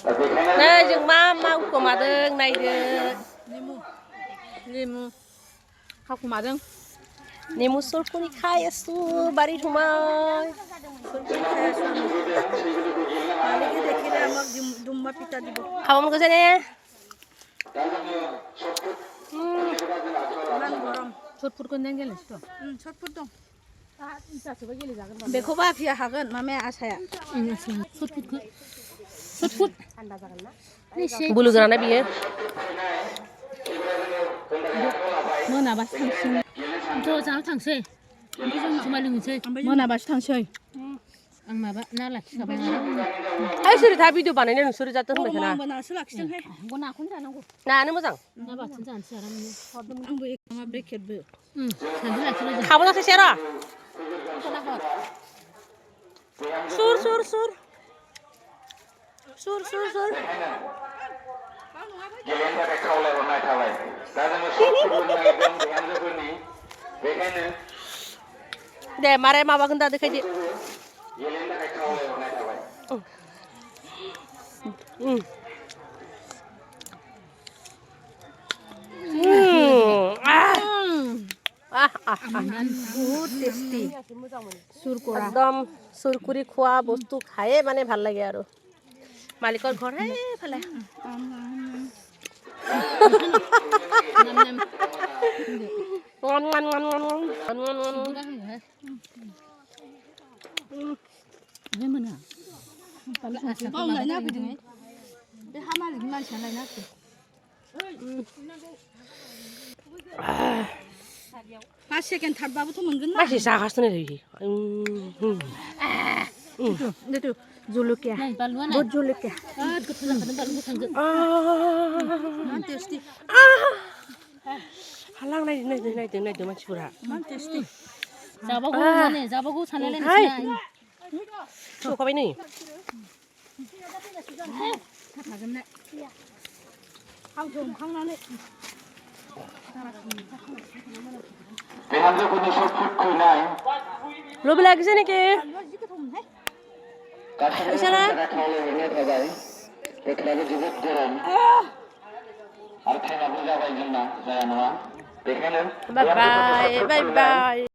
नै जों मा मावखोमादों नायदो लेमु खावखुमादों नेमु सरपुरि खायासु बारि थुमाय মালিকে দেখিলে আমাক দুম্বা পিতা দিব খাব মন গৈছে নে ইমান গৰম চটফুট কৰি গেলিস তো চটফুট दं बेखौबा आफिया हागोन मामाया आसाया चटफुट बुलु गोराना बियो मोनाबासो थांसिन थ' जानो थांसै ओमफ्राय जों जुमाय लोंनोसै मोनाबासो थांसै आं माबा ना लाखिखाबाय ओइ सोर दा भिडिअ बानायनो नोंसोर जाथों होनबाय थाना आंबो नासो लाखिदोंहाय नाखौनो जानांगौ नानो मोजां ना बाथोन जानोसै आरामनो आंबो माबा ब्रेकेटबो सानदुं लाखिबाय जों खाबो जाथोंसै र' सुर सुर सुर सुर सुर सुर गेलेनो थाखाय खावलायहरनाय थाबाय दा जोङो सटफुटबो नागिरदों बिहामजोफोरनि बेखायनो दे मारै माबागोन दा देखायदो गेलेनो थाखाय खावलायहरनाय थाबाय বহুত টেষ্টি চুৰকৰা একদম চুৰকুৰি খোৱা বস্তু খায়ে মানে ভাল লাগে আৰু মালিকৰ ঘৰ সেইফালে लायना फैदों बे हा मालिकनि मानसिया लायना फैदों 5 सेकेन्ड थाबबाबोथ' मोनगोन ना मानसि जागासिनो नै नेतु जलकिया बहुत जलकिया गोथाव जाखादों बानलु गोथांजों मान टेस्टी हालां नायदो मानसिफोरा मान टेस्टी जाबागौ माने जाबागौ सानलायलायनोसै सौखाबाय नै थागोन ना आं संखांनानै बिहामजोफोरनि सटफुट खुनाय लुबै लागिसै नेকি गासैबो खावलायहरनाय थाबाय बोथोराबो जोबोद गरम आरो टाइमाबो जाबाय जोंना जाया नङा बेखायनो बाय बाय